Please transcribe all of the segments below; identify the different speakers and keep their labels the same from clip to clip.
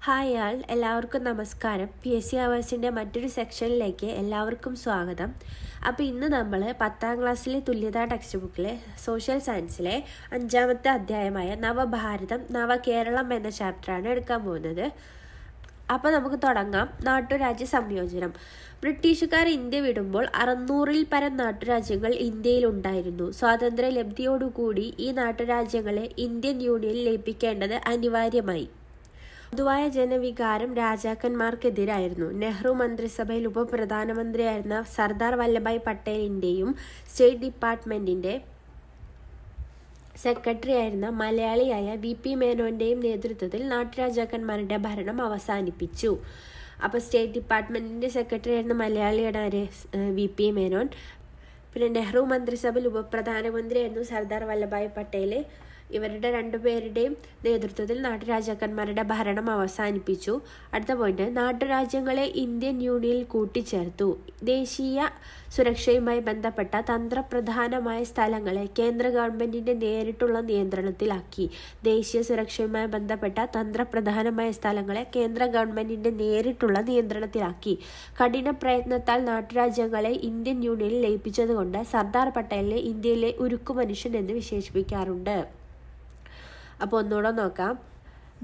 Speaker 1: Hi ആൾ, എല്ലാവർക്കും നമസ്കാരം. PSC അവേഴ്സിൻ്റെ മറ്റൊരു സെക്ഷനിലേക്ക് എല്ലാവർക്കും സ്വാഗതം. അപ്പോൾ ഇന്ന് നമ്മൾ 10ാം ക്ലാസ്സിലെ തുല്യതാ ടെക്സ്റ്റ് ബുക്കിലെ സോഷ്യൽ സയൻസിലെ 5ാമത്തെ അധ്യായമായ നവഭാരതം നവകേരളം എന്ന ചാപ്റ്ററാണ് എടുക്കാൻ പോകുന്നത്. അപ്പോൾ നമുക്ക് തുടങ്ങാം. നാട്ടുരാജ്യ സംയോജനം. ബ്രിട്ടീഷുകാർ ഇന്ത്യ വിടുമ്പോൾ 600-ൽ പരം നാട്ടുരാജ്യങ്ങൾ ഇന്ത്യയിലുണ്ടായിരുന്നു. സ്വാതന്ത്ര്യ ലബ്ധിയോടുകൂടി ഈ നാട്ടുരാജ്യങ്ങളെ ഇന്ത്യൻ യൂണിയനിൽ ലയിപ്പിക്കേണ്ടത് അനിവാര്യമായി. പൊതുവായ ജനവികാരം രാജാക്കന്മാർക്കെതിരായിരുന്നു. നെഹ്റു മന്ത്രിസഭയിൽ ഉപപ്രധാനമന്ത്രിയായിരുന്ന സർദാർ വല്ലഭായ് പട്ടേലിൻ്റെയും സ്റ്റേറ്റ് ഡിപ്പാർട്ട്മെൻറ്റിൻ്റെ സെക്രട്ടറി ആയിരുന്ന മലയാളിയായ VP മേനോൻ്റെയും നേതൃത്വത്തിൽ നാട്ടുരാജാക്കന്മാരുടെ ഭരണം അവസാനിപ്പിച്ചു. അപ്പോൾ സ്റ്റേറ്റ് ഡിപ്പാർട്ട്മെൻറ്റിൻ്റെ സെക്രട്ടറി ആയിരുന്ന മലയാളിയുടെ VP മേനോൻ. പിന്നെ നെഹ്റു മന്ത്രിസഭയിൽ ഉപപ്രധാനമന്ത്രിയായിരുന്നു സർദാർ വല്ലഭായ് പട്ടേൽ. ഇവരുടെ രണ്ടുപേരുടെയും നേതൃത്വത്തിൽ നാട്ടുരാജാക്കന്മാരുടെ ഭരണം അവസാനിപ്പിച്ചു. അടുത്ത പോയിന്റ്, നാട്ടുരാജ്യങ്ങളെ ഇന്ത്യൻ യൂണിയനിൽ കൂട്ടിച്ചേർത്തു. ദേശീയ സുരക്ഷയുമായി ബന്ധപ്പെട്ട തന്ത്രപ്രധാനമായ സ്ഥലങ്ങളെ കേന്ദ്ര ഗവൺമെന്റിന്റെ നേരിട്ടുള്ള നിയന്ത്രണത്തിലാക്കി. ദേശീയ സുരക്ഷയുമായി ബന്ധപ്പെട്ട തന്ത്രപ്രധാനമായ സ്ഥലങ്ങളെ കേന്ദ്ര ഗവൺമെന്റിന്റെ നേരിട്ടുള്ള നിയന്ത്രണത്തിലാക്കി. കഠിന പ്രയത്നത്താൽ നാട്ടുരാജ്യങ്ങളെ ഇന്ത്യൻ യൂണിയനിൽ ലയിപ്പിച്ചതുകൊണ്ട് സർദാർ പട്ടേലിനെ ഇന്ത്യയിലെ ഉരുക്കുമനുഷ്യൻ എന്ന് വിശേഷിപ്പിക്കാറുണ്ട്. അപ്പോൾ ഒന്നുകൂടെ നോക്കാം.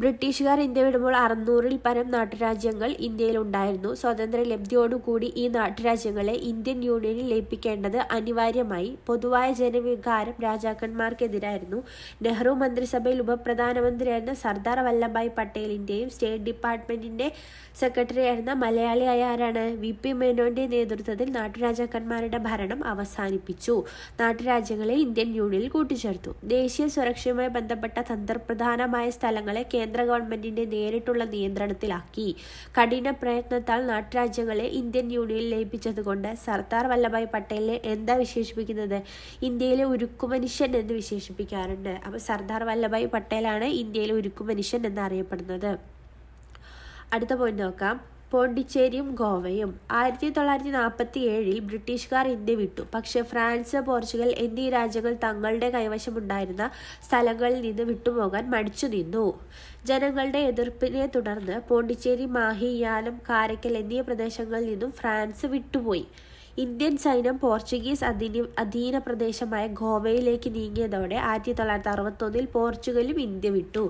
Speaker 1: ബ്രിട്ടീഷുകാർ ഇന്ത്യ വിടുമ്പോൾ 600-ൽ പരം നാട്ടുരാജ്യങ്ങൾ ഇന്ത്യയിലുണ്ടായിരുന്നു. സ്വാതന്ത്ര്യ ലബ്ധിയോടുകൂടി ഈ നാട്ടുരാജ്യങ്ങളെ ഇന്ത്യൻ യൂണിയനിൽ ലയിപ്പിക്കേണ്ടത് അനിവാര്യമായി. പൊതുവായ ജനവികാരം രാജാക്കന്മാർക്കെതിരായിരുന്നു. നെഹ്റു മന്ത്രിസഭയിൽ ഉപപ്രധാനമന്ത്രിയായിരുന്ന സർദാർ വല്ലഭായ് പട്ടേലിൻ്റെയും സ്റ്റേറ്റ് ഡിപ്പാർട്ട്മെൻറ്റിൻ്റെ സെക്രട്ടറി ആയിരുന്ന മലയാളിയായ ആരാണ്? VP മേനോൻ്റെ നേതൃത്വത്തിൽ നാട്ടുരാജാക്കന്മാരുടെ ഭരണം അവസാനിപ്പിച്ചു. നാട്ടുരാജ്യങ്ങളെ ഇന്ത്യൻ യൂണിയനിൽ കൂട്ടിച്ചേർത്തു. ദേശീയ സുരക്ഷയുമായി ബന്ധപ്പെട്ട തന്ത്രപ്രധാനമായ സ്ഥലങ്ങളെ കേന്ദ്ര ഗവൺമെന്റിന്റെ നേരിട്ടുള്ള നിയന്ത്രണത്തിലാക്കി. കഠിന പ്രയത്നത്താൽ നാട്ടുരാജ്യങ്ങളെ ഇന്ത്യൻ യൂണിയനിൽ ലയിപ്പിച്ചതുകൊണ്ട് സർദാർ വല്ലഭായ് പട്ടേലിനെ എന്താ വിശേഷിപ്പിക്കുന്നത്? ഇന്ത്യയിലെ ഉരുക്കുമനുഷ്യൻ എന്ന് വിശേഷിപ്പിക്കാറുണ്ട്. അപ്പോൾ സർദാർ വല്ലഭായ് പട്ടേലാണ് ഇന്ത്യയിലെ ഉരുക്കുമനുഷ്യൻ എന്നറിയപ്പെടുന്നത്. അടുത്ത പോയിന്റ് നോക്കാം. പോണ്ടിച്ചേരിയും ഗോവയും. 1947-ൽ ബ്രിട്ടീഷുകാർ ഇന്ത്യ വിട്ടു. പക്ഷേ ഫ്രാൻസ്, പോർച്ചുഗൽ എന്നീ രാജ്യങ്ങൾ തങ്ങളുടെ കൈവശമുണ്ടായിരുന്ന സ്ഥലങ്ങളിൽ നിന്ന് വിട്ടുപോകാൻ മടിച്ചു നിന്നു. ജനങ്ങളുടെ എതിർപ്പിനെ തുടർന്ന് പോണ്ടിച്ചേരി, മാഹി, യാനം, കാരക്കൽ എന്നീ പ്രദേശങ്ങളിൽ നിന്നും ഫ്രാൻസ് വിട്ടുപോയി. ഇന്ത്യൻ സൈന്യം പോർച്ചുഗീസ് അധീന പ്രദേശമായ ഗോവയിലേക്ക് നീങ്ങിയതോടെ 1961-ൽ പോർച്ചുഗലും ഇന്ത്യ വിട്ടു.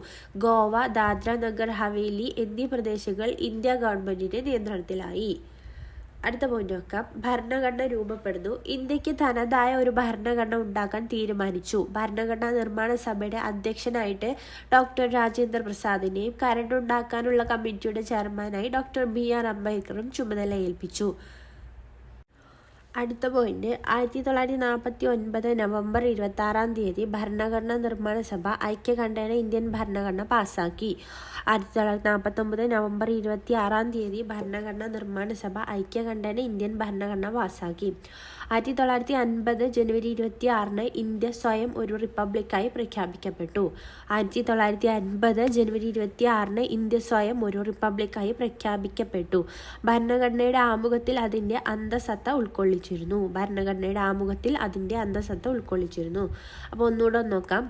Speaker 1: ഗോവ, ദാദ്ര നഗർ ഹവേലി എന്നീ പ്രദേശങ്ങൾ ഇന്ത്യ ഗവൺമെന്റിന്റെ നിയന്ത്രണത്തിലായി. അടുത്ത പോയിന്റ് നോക്കാം. ഭരണഘടന രൂപപ്പെടുന്നു. ഇന്ത്യക്ക് തനതായ ഒരു ഭരണഘടന ഉണ്ടാക്കാൻ തീരുമാനിച്ചു. ഭരണഘടനാ നിർമ്മാണ സഭയുടെ അധ്യക്ഷനായിട്ട് ഡോക്ടർ രാജേന്ദ്ര പ്രസാദിനെയും കരടുണ്ടാക്കാനുള്ള കമ്മിറ്റിയുടെ ചെയർമാനായി ഡോക്ടർ BR അംബേദ്കറും ചുമതല ഏൽപ്പിച്ചു. അടുത്ത പോയിന്റ്, 1949 നവംബർ 26 ഭരണഘടനാ നിർമ്മാണ സഭ ഐക്യകണ്ഠേന ഇന്ത്യൻ ഭരണഘടന പാസാക്കി. 1949 നവംബർ 26 ഭരണഘടനാ നിർമ്മാണ സഭ ഐക്യകണ്ഠേന ഇന്ത്യൻ ഭരണഘടന പാസാക്കി. 1950 ജനുവരി 26 ഇന്ത്യ സ്വയം ഒരു റിപ്പബ്ലിക്കായി പ്രഖ്യാപിക്കപ്പെട്ടു. 1950 ജനുവരി 26 ഇന്ത്യ സ്വയം ഒരു റിപ്പബ്ലിക്കായി പ്രഖ്യാപിക്കപ്പെട്ടു. ഭരണഘടനയുടെ ആമുഖത്തിൽ അതിൻ്റെ അന്തസത്ത ഉൾക്കൊള്ളിച്ചിരുന്നു. അപ്പോൾ ഒന്നുകൂടെ നോക്കാം.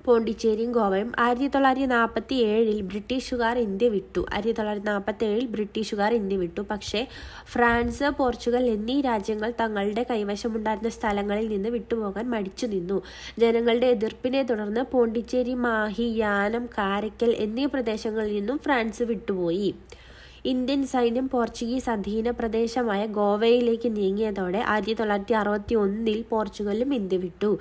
Speaker 1: പോണ്ടിച്ചേരിയും ഗോവയും. 1947-ൽ ബ്രിട്ടീഷുകാർ ഇന്ത്യ വിട്ടു. പക്ഷേ ഫ്രാൻസ്, പോർച്ചുഗൽ എന്നീ രാജ്യങ്ങൾ തങ്ങളുടെ കൈവശമുണ്ടായിരുന്ന സ്ഥലങ്ങളിൽ നിന്ന് വിട്ടുപോകാൻ മടിച്ചു നിന്നു. ജനങ്ങളുടെ എതിർപ്പിനെ തുടർന്ന് പോണ്ടിച്ചേരി, മാഹി, യാനം, കാരക്കൽ എന്നീ പ്രദേശങ്ങളിൽ നിന്നും ഫ്രാൻസ് വിട്ടുപോയി. ഇന്ത്യൻ സൈന്യം പോർച്ചുഗീസ് അധീന പ്രദേശമായ ഗോവയിലേക്ക് നീങ്ങിയതോടെ 1961-ൽ പോർച്ചുഗലും ഇന്ത്യ വിട്ടു.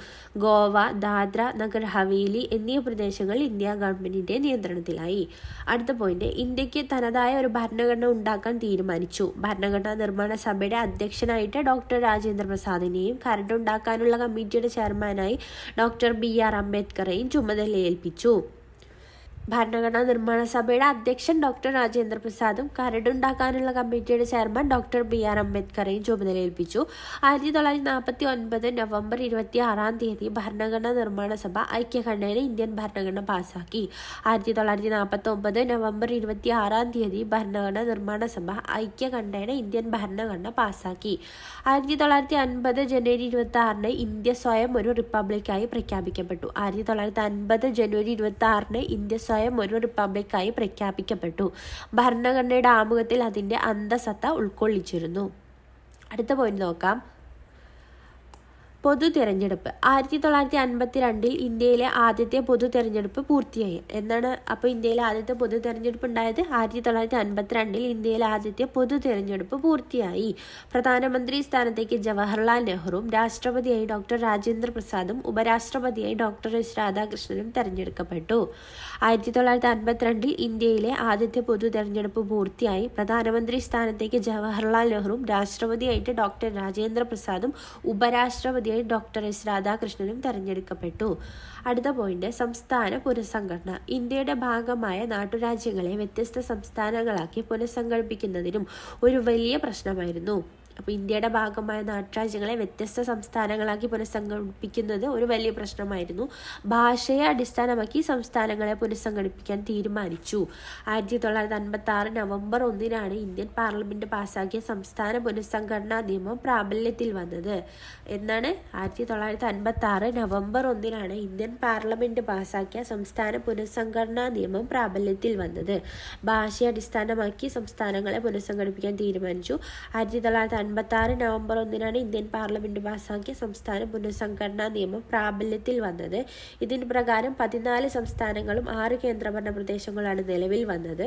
Speaker 1: ഗോവ, ദാദ്ര നഗർ ഹവേലി എന്നീ പ്രദേശങ്ങൾ ഇന്ത്യ ഗവൺമെന്റിന്റെ നിയന്ത്രണത്തിലായി. അടുത്ത പോയിന്റ്, ഇന്ത്യക്ക് തനതായ ഒരു ഭരണഘടന ഉണ്ടാക്കാൻ തീരുമാനിച്ചു. ഭരണഘടനാ നിർമ്മാണ സഭയുടെ അധ്യക്ഷനായിട്ട് ഡോക്ടർ രാജേന്ദ്ര പ്രസാദിനെയും കരടുണ്ടാക്കാനുള്ള കമ്മിറ്റിയുടെ ചെയർമാനായി ഡോക്ടർ BR അംബേദ്കറെയും ചുമതല ഏൽപ്പിച്ചു. ഭരണഘടനാ നിർമ്മാണ സഭയുടെ അധ്യക്ഷൻ ഡോക്ടർ രാജേന്ദ്ര പ്രസാദും കരടുണ്ടാക്കാനുള്ള കമ്മിറ്റിയുടെ ചെയർമാൻ ഡോക്ടർ BR അംബേദ്കറെയും ചുമതലയേൽപ്പിച്ചു. 1949 നവംബർ 26 ഭരണഘടനാ നിർമ്മാണ സഭ ഐക്യകണ്ഠേന ഇന്ത്യൻ ഭരണഘടന പാസാക്കി. 1949 നവംബർ 26 ഭരണഘടനാ നിർമ്മാണ സഭ ഐക്യകണ്ഠേന ഇന്ത്യൻ ഭരണഘടന പാസാക്കി. 1950 ജനുവരി 26 ഇന്ത്യ സ്വയം ഒരു റിപ്പബ്ലിക്കായി പ്രഖ്യാപിക്കപ്പെട്ടു. 1950 ജനുവരി 26 ഇന്ത്യ സ്വയം ഒരു റിപ്പബ്ലിക്കായി പ്രഖ്യാപിക്കപ്പെട്ടു. ഭരണഘടനയുടെ ആമുഖത്തിൽ അതിൻ്റെ അന്തസത്ത ഉൾക്കൊള്ളിച്ചിരുന്നു. അടുത്ത പോയിന്റ് നോക്കാം. പൊതു തിരഞ്ഞെടുപ്പ്. 1952 ഇന്ത്യയിലെ ആദ്യത്തെ പൊതു തിരഞ്ഞെടുപ്പ് പൂർത്തിയായി. എന്നാണ് അപ്പോൾ ഇന്ത്യയിലെ ആദ്യത്തെ പൊതു തിരഞ്ഞെടുപ്പ് ഉണ്ടായത്? 1952 ഇന്ത്യയിലെ ആദ്യത്തെ പൊതു തിരഞ്ഞെടുപ്പ് പൂർത്തിയായി. പ്രധാനമന്ത്രി സ്ഥാനത്തേക്ക് ജവഹർലാൽ നെഹ്റുവും രാഷ്ട്രപതിയായി ഡോക്ടർ രാജേന്ദ്ര പ്രസാദും ഉപരാഷ്ട്രപതിയായി ഡോക്ടർ എസ് രാധാകൃഷ്ണനും തെരഞ്ഞെടുക്കപ്പെട്ടു. 1952 ഇന്ത്യയിലെ ആദ്യത്തെ പൊതു തിരഞ്ഞെടുപ്പ് പൂർത്തിയായി. പ്രധാനമന്ത്രി സ്ഥാനത്തേക്ക് ജവഹർലാൽ നെഹ്റുവും രാഷ്ട്രപതിയായിട്ട് ഡോക്ടർ രാജേന്ദ്ര പ്രസാദും ഉപരാഷ്ട്രപതി ഡോക്ടർ എസ് രാധാകൃഷ്ണനും തെരഞ്ഞെടുക്കപ്പെട്ടു. അടുത്ത പോയിന്റ്, സംസ്ഥാന പുനഃസംഘടന. ഇന്ത്യയുടെ ഭാഗമായ നാട്ടുരാജ്യങ്ങളെ വ്യത്യസ്ത സംസ്ഥാനങ്ങളാക്കി പുനഃസംഘടിപ്പിക്കുന്നതിനും ഒരു വലിയ പ്രശ്നമായിരുന്നു. അപ്പോൾ ഇന്ത്യയുടെ ഭാഗമായ നാട്ടുരാജ്യങ്ങളെ വ്യത്യസ്ത സംസ്ഥാനങ്ങളാക്കി പുനഃസംഘടിപ്പിക്കുന്നത് ഒരു വലിയ പ്രശ്നമായിരുന്നു. ഭാഷയെ അടിസ്ഥാനമാക്കി സംസ്ഥാനങ്ങളെ പുനഃസംഘടിപ്പിക്കാൻ തീരുമാനിച്ചു. 1956 നവംബർ 1 ഇന്ത്യൻ പാർലമെന്റ് പാസാക്കിയ സംസ്ഥാന പുനഃസംഘടനാ നിയമം പ്രാബല്യത്തിൽ വന്നത്. എന്നാണ് 1956 നവംബർ 1 ഇന്ത്യൻ പാർലമെന്റ് പാസാക്കിയ സംസ്ഥാന പുനഃസംഘടനാ നിയമം പ്രാബല്യത്തിൽ വന്നത്. ഭാഷയെ അടിസ്ഥാനമാക്കി സംസ്ഥാനങ്ങളെ പുനഃസംഘടിപ്പിക്കാൻ തീരുമാനിച്ചു. 1956 നവംബർ 1 ഇന്ത്യൻ പാർലമെന്റ് പാസാക്കിയ സംസ്ഥാന പുനഃസംഘടനാ നിയമം പ്രാബല്യത്തിൽ വന്നത്. ഇതിന് പ്രകാരം 14 സംസ്ഥാനങ്ങളും 6 കേന്ദ്രഭരണ പ്രദേശങ്ങളാണ് നിലവിൽ വന്നത്.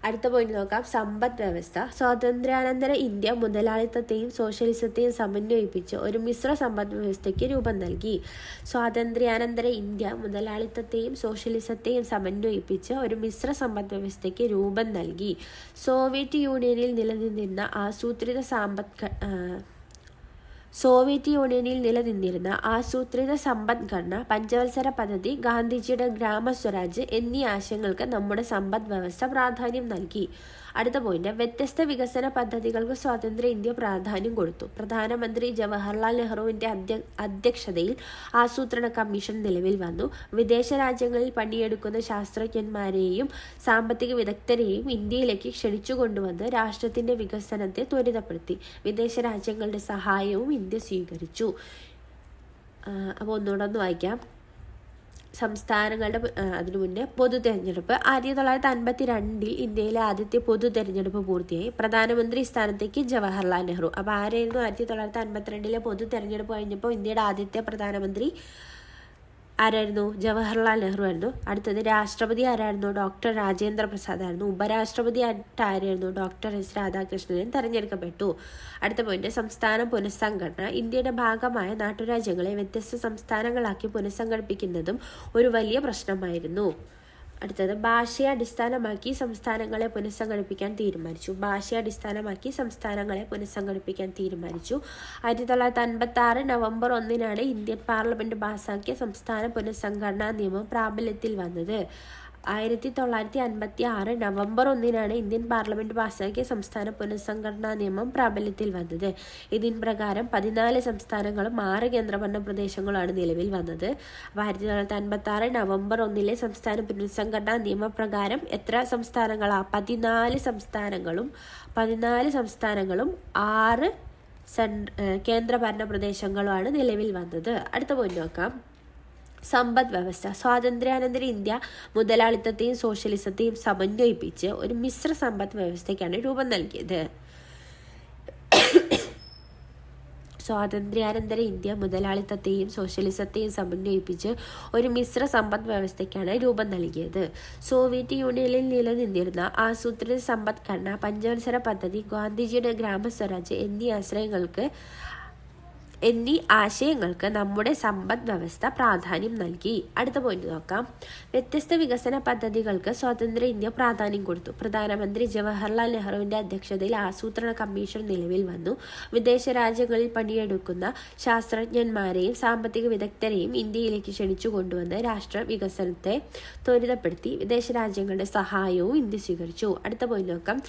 Speaker 1: അടുത്ത പോയിന്റ് നോക്കാം. സമ്പദ് വ്യവസ്ഥ. സ്വാതന്ത്ര്യാനന്തര ഇന്ത്യ മുതലാളിത്തത്തെയും സോഷ്യലിസത്തെയും സമന്വയിപ്പിച്ച് ഒരു മിശ്ര സമ്പദ് വ്യവസ്ഥയ്ക്ക് രൂപം നൽകി. സ്വാതന്ത്ര്യാനന്തര ഇന്ത്യ മുതലാളിത്തത്തെയും സോഷ്യലിസത്തെയും സമന്വയിപ്പിച്ച് ഒരു മിശ്ര സമ്പദ് വ്യവസ്ഥയ്ക്ക് രൂപം നൽകി. സോവിയറ്റ് യൂണിയനിൽ നിലനിന്നിരുന്ന ആസൂത്രിത സമ്പദ്ഘടന, പഞ്ചവത്സര പദ്ധതി, ഗാന്ധിജിയുടെ ഗ്രാമസ്വരാജ് എന്നീ ആശയങ്ങൾക്ക് നമ്മുടെ സമ്പദ് വ്യവസ്ഥ പ്രാധാന്യം നൽകി. അടുത്ത പോയിന്റ്, വ്യത്യസ്ത വികസന പദ്ധതികൾക്ക് സ്വതന്ത്ര ഇന്ത്യ പ്രാധാന്യം കൊടുത്തു. പ്രധാനമന്ത്രി ജവഹർലാൽ നെഹ്റുവിന്റെ അധ്യക്ഷതയിൽ ആസൂത്രണ കമ്മീഷൻ നിലവിൽ വന്നു. വിദേശ രാജ്യങ്ങളിൽ പണിയെടുക്കുന്ന ശാസ്ത്രജ്ഞന്മാരെയും സാമ്പത്തിക വിദഗ്ധരെയും ഇന്ത്യയിലേക്ക് ക്ഷണിച്ചു കൊണ്ടുവന്ന് രാഷ്ട്രത്തിന്റെ വികസനത്തെ ത്വരിതപ്പെടുത്തി. വിദേശ രാജ്യങ്ങളുടെ സഹായവും ഇന്ത്യ സ്വീകരിച്ചു. അപ്പോൾ ഒന്നുകൂടെ വായിക്കാം. സംസ്ഥാനങ്ങളുടെ അതിനു മുന്നേ പൊതു തെരഞ്ഞെടുപ്പ്. 1952 ഇന്ത്യയിലെ ആദ്യത്തെ പൊതു തെരഞ്ഞെടുപ്പ് പൂർത്തിയായി. പ്രധാനമന്ത്രി സ്ഥാനത്തേക്ക് ജവഹർലാൽ നെഹ്റു. അപ്പോൾ ആരായിരുന്നു 1952 പൊതു തെരഞ്ഞെടുപ്പ് കഴിഞ്ഞപ്പോൾ ഇന്ത്യയുടെ ആദ്യത്തെ പ്രധാനമന്ത്രി? ആരായിരുന്നു? ജവഹർലാൽ നെഹ്റു ആയിരുന്നു. അടുത്തത് രാഷ്ട്രപതി ആരായിരുന്നു? ഡോക്ടർ രാജേന്ദ്ര പ്രസാദ് ആയിരുന്നു. ഉപരാഷ്ട്രപതി ആരായിരുന്നു? ഡോക്ടർ എസ് രാധാകൃഷ്ണൻ തെരഞ്ഞെടുക്കപ്പെട്ടു. അടുത്ത പോയിന്റ്, സംസ്ഥാന പുനഃസംഘടന. ഇന്ത്യയുടെ ഭാഗമായ നാട്ടുരാജ്യങ്ങളെ വ്യത്യസ്ത സംസ്ഥാനങ്ങളാക്കി പുനഃസംഘടിപ്പിക്കുന്നതും ഒരു വലിയ പ്രശ്നമായിരുന്നു. അടുത്തത്, ഭാഷയെ അടിസ്ഥാനമാക്കി സംസ്ഥാനങ്ങളെ പുനഃസംഘടിപ്പിക്കാൻ തീരുമാനിച്ചു. 1956 നവംബർ 1 ഇന്ത്യൻ പാർലമെന്റ് പാസാക്കിയ സംസ്ഥാന പുനഃസംഘടനാ നിയമം പ്രാബല്യത്തിൽ വന്നത്. 1956 നവംബർ 1 ഇന്ത്യൻ പാർലമെന്റ് പാസാക്കിയ സംസ്ഥാന പുനഃസംഘടനാ നിയമം പ്രാബല്യത്തിൽ വന്നത്. ഇതിന് പ്രകാരം 14 സംസ്ഥാനങ്ങളും 6 കേന്ദ്രഭരണ പ്രദേശങ്ങളാണ് നിലവിൽ വന്നത്. 1956 നവംബർ 1 സംസ്ഥാന പുനഃസംഘടനാ നിയമപ്രകാരം എത്ര സംസ്ഥാനങ്ങളാ? 14 സംസ്ഥാനങ്ങളും 6 കേന്ദ്രഭരണ പ്രദേശങ്ങളുമാണ് നിലവിൽ വന്നത്. അടുത്ത പോയിന്റ് നോക്കാം. സമ്പദ് വ്യവസ്ഥ. സ്വാതന്ത്ര്യാനന്തര ഇന്ത്യ മുതലാളിത്തത്തെയും സോഷ്യലിസത്തെയും സമന്വയിപ്പിച്ച് ഒരു മിശ്ര സമ്പദ് വ്യവസ്ഥയ്ക്കാണ് രൂപം നൽകിയത്. സ്വാതന്ത്ര്യാനന്തര ഇന്ത്യ മുതലാളിത്തത്തെയും സോഷ്യലിസത്തെയും സമന്വയിപ്പിച്ച് ഒരു മിശ്ര സമ്പദ് വ്യവസ്ഥയ്ക്കാണ് രൂപം നൽകിയത്. സോവിയറ്റ് യൂണിയനിൽ നിലനിന്നിരുന്ന ആസൂത്രിത സമ്പദ്ഘടന, പഞ്ചവത്സര പദ്ധതി, ഗാന്ധിജിയുടെ ഗ്രാമസ്വരാജ് എന്നീ ആശയങ്ങൾക്ക് നമ്മുടെ സമ്പദ് വ്യവസ്ഥ പ്രാധാന്യം നൽകി. അടുത്ത പോയിന്റ് നോക്കാം. വ്യത്യസ്ത വികസന പദ്ധതികൾക്ക് സ്വതന്ത്ര ഇന്ത്യ പ്രാധാന്യം കൊടുത്തു. പ്രധാനമന്ത്രി ജവഹർലാൽ നെഹ്റുവിന്റെ അധ്യക്ഷതയിൽ ആസൂത്രണ കമ്മീഷൻ നിലവിൽ വന്നു. വിദേശ രാജ്യങ്ങളിൽ പണിയെടുക്കുന്ന ശാസ്ത്രജ്ഞന്മാരെയും സാമ്പത്തിക വിദഗ്ധരെയും ഇന്ത്യയിലേക്ക് ക്ഷണിച്ചു കൊണ്ടുവന്ന് രാഷ്ട്ര വികസനത്തെ ത്വരിതപ്പെടുത്തി. വിദേശ രാജ്യങ്ങളുടെ സഹായവും ഇന്ത്യ സ്വീകരിച്ചു. അടുത്ത പോയിന്റ് നോക്കാം.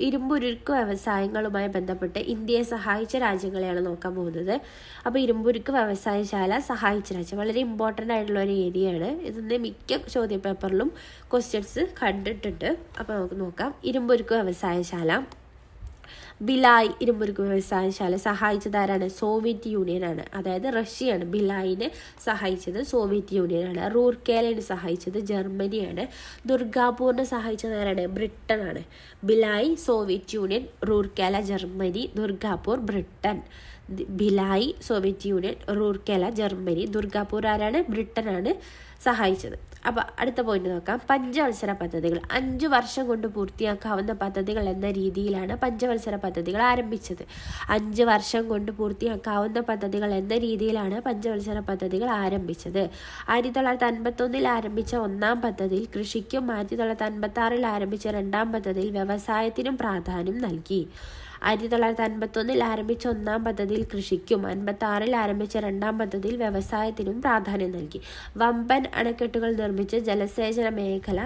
Speaker 1: ഇരുമ്പുരുക്ക് വ്യവസായങ്ങളുമായി ബന്ധപ്പെട്ട് ഇന്ത്യയെ സഹായിച്ച രാജ്യങ്ങളെയാണ് നോക്കാൻ പോകുന്നത്. അപ്പോൾ ഇരുമ്പുരുക്ക് വ്യവസായശാല സഹായിച്ച രാജ്യം വളരെ ഇമ്പോർട്ടൻ്റ് ആയിട്ടുള്ള ഒരു ഏരിയയാണ്. ഇതിൻ്റെ മിക്ക ചോദ്യപേപ്പറിലും ക്വസ്റ്റ്യൻസ് കണ്ടിട്ടുണ്ട്. അപ്പോൾ നമുക്ക് നോക്കാം. ഇരുമ്പുരുക്ക് വ്യവസായശാല ഭിലായ് ഇരുമ്പുരുക്ക് വ്യവസായശാല സഹായിച്ചത് ആരാണ്? സോവിയറ്റ് യൂണിയനാണ്. അതായത് റഷ്യയാണ് ഭിലായിനെ സഹായിച്ചത്, സോവിയറ്റ് യൂണിയനാണ്. റൂർക്കേലയെ സഹായിച്ചത് ജർമ്മനിയാണ്. ദുർഗാപൂറിനെ സഹായിച്ചത് ആരാണ്? ബ്രിട്ടനാണ്. Bhilai Soviet Union, Rourkela Germany, Durgapur Britain. Bhilai Soviet Union, Rourkela Germany, Durgapur ആരാണ്? ബ്രിട്ടനാണ് സഹായിച്ചത്. അപ്പോൾ അടുത്ത പോയിന്റ് നോക്കാം. പഞ്ചവത്സര പദ്ധതികൾ. 5 വർഷം കൊണ്ട് പൂർത്തിയാക്കാവുന്ന പദ്ധതികൾ എന്ന രീതിയിലാണ് പഞ്ചവത്സര പദ്ധതികൾ ആരംഭിച്ചത്. 5 വർഷം കൊണ്ട് പൂർത്തിയാക്കാവുന്ന പദ്ധതികൾ എന്ന രീതിയിലാണ് പഞ്ചവത്സര പദ്ധതികൾ ആരംഭിച്ചത്. 1951 ആരംഭിച്ച 1-ാം പദ്ധതിയിൽ കൃഷിക്കും 1956 ആരംഭിച്ച 2-ാം പദ്ധതിയിൽ വ്യവസായത്തിനും പ്രാധാന്യം നൽകി. 1951 ആരംഭിച്ച 1-ാം പദ്ധതിയിൽ കൃഷിക്കും 1956 ആരംഭിച്ച 2-ാം പദ്ധതിയിൽ വ്യവസായത്തിനും പ്രാധാന്യം നൽകി. വമ്പൻ അണക്കെട്ടുകൾ നിർമ്മിച്ച് ജലസേചന മേഖല